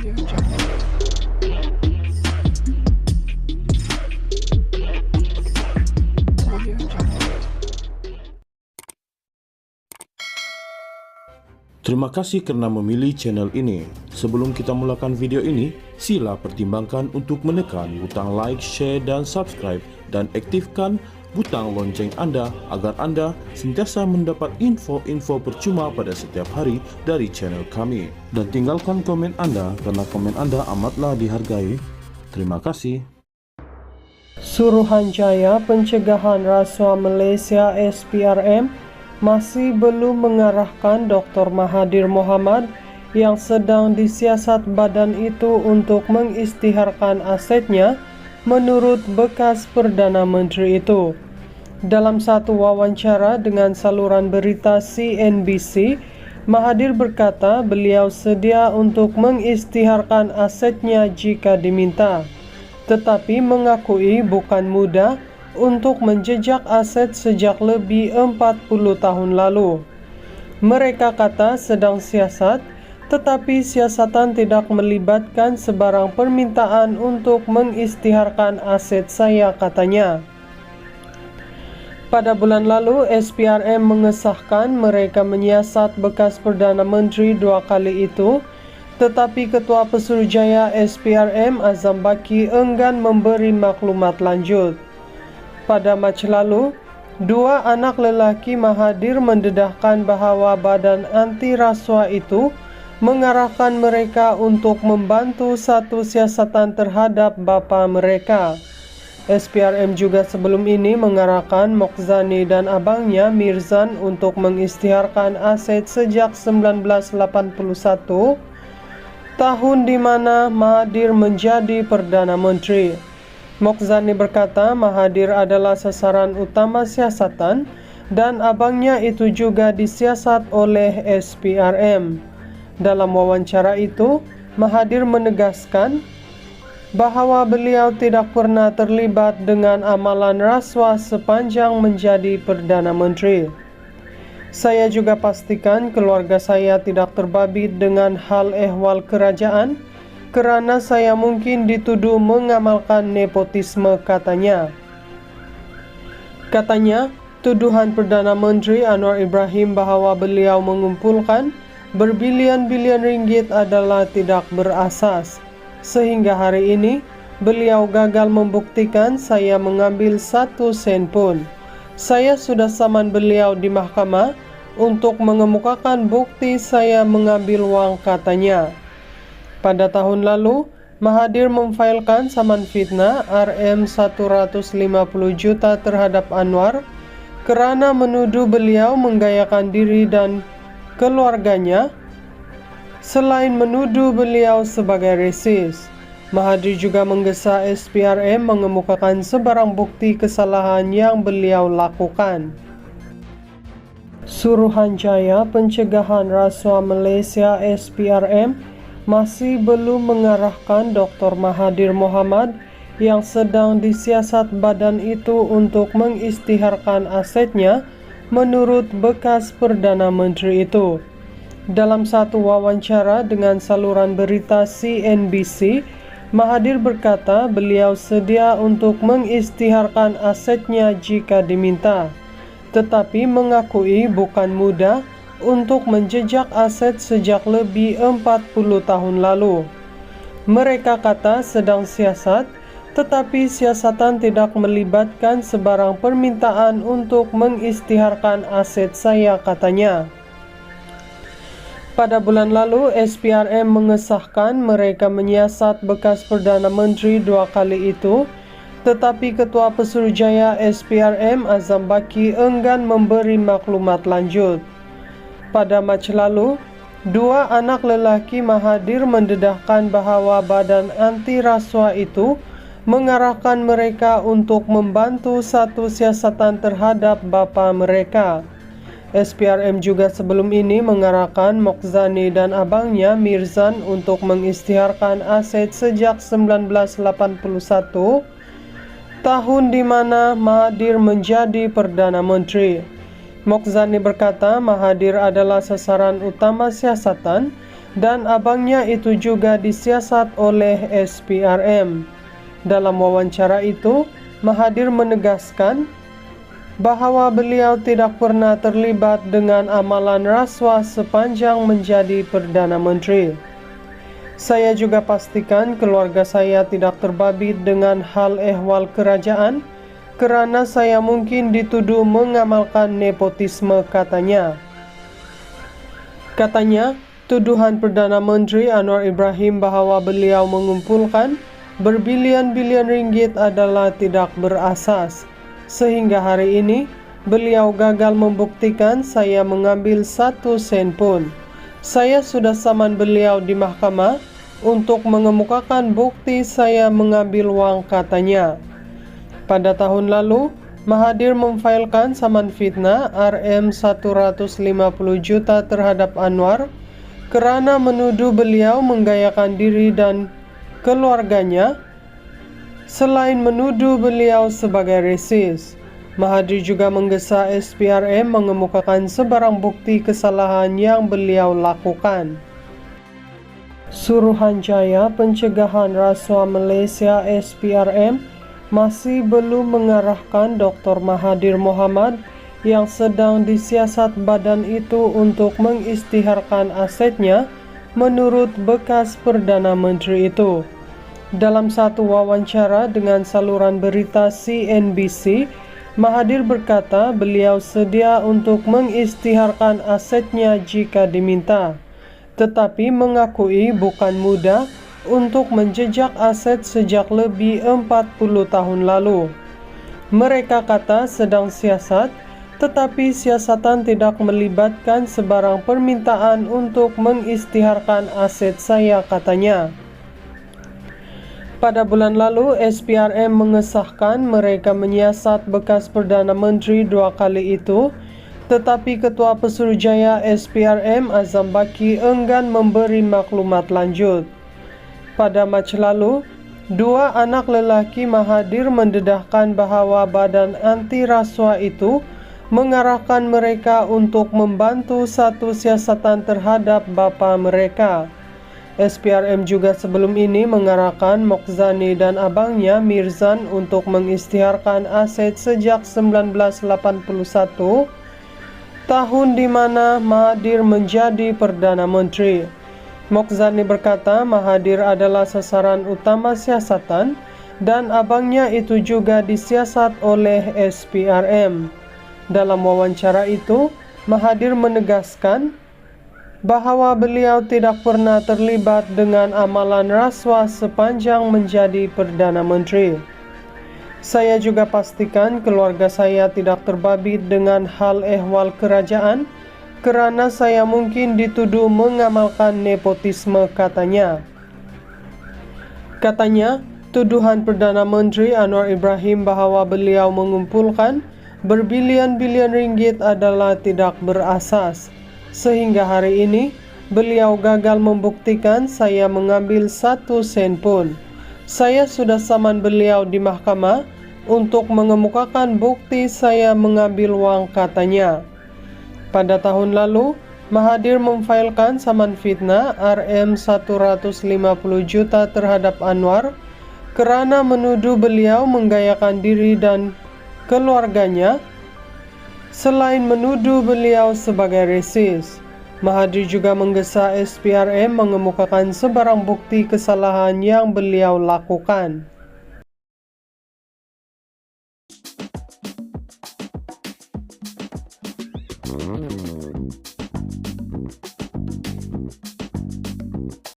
Terima kasih karena memilih channel ini. Sebelum kita mulakan video ini, sila pertimbangkan untuk menekan butang like, share, dan subscribe, dan aktifkan butang lonceng Anda agar Anda sentiasa mendapat info-info percuma pada setiap hari dari channel kami. Dan tinggalkan komen Anda karena komen Anda amatlah dihargai. Terima kasih. Suruhanjaya Pencegahan Rasuah Malaysia SPRM masih belum mengarahkan Dr. Mahathir Mohamad yang sedang disiasat badan itu untuk mengisytiharkan asetnya, menurut bekas Perdana Menteri itu. Dalam satu wawancara dengan saluran berita CNBC, Mahathir berkata beliau sedia untuk mengisytiharkan asetnya jika diminta, tetapi mengakui bukan mudah untuk menjejak aset sejak lebih 40 tahun lalu. Mereka kata sedang siasat, tetapi siasatan tidak melibatkan sebarang permintaan untuk mengisytiharkan aset saya, katanya. Pada bulan lalu, SPRM mengesahkan mereka menyiasat bekas Perdana Menteri 2 kali itu, tetapi Ketua Pesuruhjaya SPRM Azam Baki enggan memberi maklumat lanjut. Pada Mac lalu, 2 anak lelaki Mahathir mendedahkan bahawa badan anti rasuah itu mengarahkan mereka untuk membantu satu siasatan terhadap bapa mereka. SPRM juga sebelum ini mengarahkan Mokzani dan abangnya Mirzan untuk mengisytiharkan aset sejak 1981, tahun di mana Mahathir menjadi Perdana Menteri. Mokzani berkata Mahathir adalah sasaran utama siasatan dan abangnya itu juga disiasat oleh SPRM. Dalam wawancara itu, Mahathir menegaskan bahawa beliau tidak pernah terlibat dengan amalan rasuah sepanjang menjadi Perdana Menteri. Saya juga pastikan keluarga saya tidak terbabit dengan hal ehwal kerajaan kerana saya mungkin dituduh mengamalkan nepotisme, katanya. Katanya, tuduhan Perdana Menteri Anwar Ibrahim bahawa beliau mengumpulkan berbilion-bilion ringgit adalah tidak berasas. Sehingga hari ini, beliau gagal membuktikan saya mengambil 1 sen pun. Saya sudah saman beliau di mahkamah untuk mengemukakan bukti saya mengambil wang, katanya. Pada tahun lalu, Mahathir memfailkan saman fitnah RM150 juta terhadap Anwar kerana menuduh beliau menggayakan diri dan keluarganya, selain menuduh beliau sebagai resis. Mahathir juga menggesa SPRM mengemukakan sebarang bukti kesalahan yang beliau lakukan. Suruhanjaya Pencegahan Rasuah Malaysia SPRM masih belum mengarahkan Dr. Mahathir Mohamad yang sedang disiasat badan itu untuk mengisytiharkan asetnya, menurut bekas Perdana Menteri itu. Dalam satu wawancara dengan saluran berita CNBC, Mahathir berkata beliau sedia untuk mengisytiharkan asetnya jika diminta, tetapi mengakui bukan mudah untuk menjejak aset sejak lebih 40 tahun lalu. Mereka kata sedang siasat, tetapi siasatan tidak melibatkan sebarang permintaan untuk mengisytiharkan aset saya, katanya. Pada bulan lalu, SPRM mengesahkan mereka menyiasat bekas Perdana Menteri 2 kali itu, tetapi Ketua Pesuruhjaya SPRM Azam Baki enggan memberi maklumat lanjut. Pada Mac lalu, 2 anak lelaki Mahathir mendedahkan bahawa badan anti rasuah itu mengarahkan mereka untuk membantu satu siasatan terhadap bapa mereka. SPRM juga sebelum ini mengarahkan Mokzani dan abangnya Mirzan untuk mengisytiharkan aset sejak 1981, tahun di mana Mahathir menjadi Perdana Menteri. Mokzani berkata Mahathir adalah sasaran utama siasatan dan abangnya itu juga disiasat oleh SPRM. Dalam wawancara itu, Mahathir menegaskan bahwa beliau tidak pernah terlibat dengan amalan rasuah sepanjang menjadi Perdana Menteri. Saya juga pastikan keluarga saya tidak terbabit dengan hal ehwal kerajaan kerana saya mungkin dituduh mengamalkan nepotisme, katanya. Katanya, tuduhan Perdana Menteri Anwar Ibrahim bahwa beliau mengumpulkan berbilion-bilion ringgit adalah tidak berasas. Sehingga hari ini, beliau gagal membuktikan saya mengambil 1 sen pun. Saya sudah saman beliau di mahkamah untuk mengemukakan bukti saya mengambil wang, katanya. Pada tahun lalu, Mahathir memfailkan saman fitnah Rm150 juta terhadap Anwar kerana menuduh beliau menggayakan diri dan keluarganya selain menuduh beliau sebagai resis. Mahathir juga menggesa SPRM mengemukakan sebarang bukti kesalahan yang beliau lakukan. Suruhanjaya Pencegahan Rasuah Malaysia SPRM masih belum mengarahkan Dr. Mahathir Mohamad yang sedang disiasat badan itu untuk mengisytiharkan asetnya menurut bekas Perdana Menteri itu. Dalam satu wawancara dengan saluran berita CNBC, Mahathir berkata beliau sedia untuk mengisytiharkan asetnya jika diminta, tetapi mengakui bukan mudah untuk menjejak aset sejak lebih 40 tahun lalu. Mereka kata sedang siasat, tetapi siasatan tidak melibatkan sebarang permintaan untuk mengisytiharkan aset saya, katanya. Pada bulan lalu, SPRM mengesahkan mereka menyiasat bekas Perdana Menteri 2 kali itu, tetapi Ketua Pesuruhjaya SPRM Azam Baki enggan memberi maklumat lanjut. Pada Mac lalu, 2 anak lelaki Mahathir mendedahkan bahawa badan anti rasuah itu mengarahkan mereka untuk membantu satu siasatan terhadap bapa mereka. SPRM juga sebelum ini mengarahkan Mokzani dan abangnya Mirzan untuk mengisytiharkan aset sejak 1981, tahun di mana Mahathir menjadi Perdana Menteri. Mokzani berkata Mahathir adalah sasaran utama siasatan dan abangnya itu juga disiasat oleh SPRM. Dalam wawancara itu, Mahathir menegaskan bahwa beliau tidak pernah terlibat dengan amalan rasuah sepanjang menjadi Perdana Menteri. Saya juga pastikan keluarga saya tidak terbabit dengan hal ehwal kerajaan kerana saya mungkin dituduh mengamalkan nepotisme, katanya. Katanya, tuduhan Perdana Menteri Anwar Ibrahim bahwa beliau mengumpulkan berbilion-bilion ringgit adalah tidak berasas. Sehingga hari ini, beliau gagal membuktikan saya mengambil 1 sen pun. Saya sudah saman beliau di mahkamah untuk mengemukakan bukti saya mengambil wang, katanya. Pada tahun lalu, Mahathir memfailkan saman fitnah Rm150 juta terhadap Anwar kerana menuduh beliau menggayakan diri dan keluarganya selain menuduh beliau sebagai resis. Mahathir juga menggesa SPRM mengemukakan sebarang bukti kesalahan yang beliau lakukan.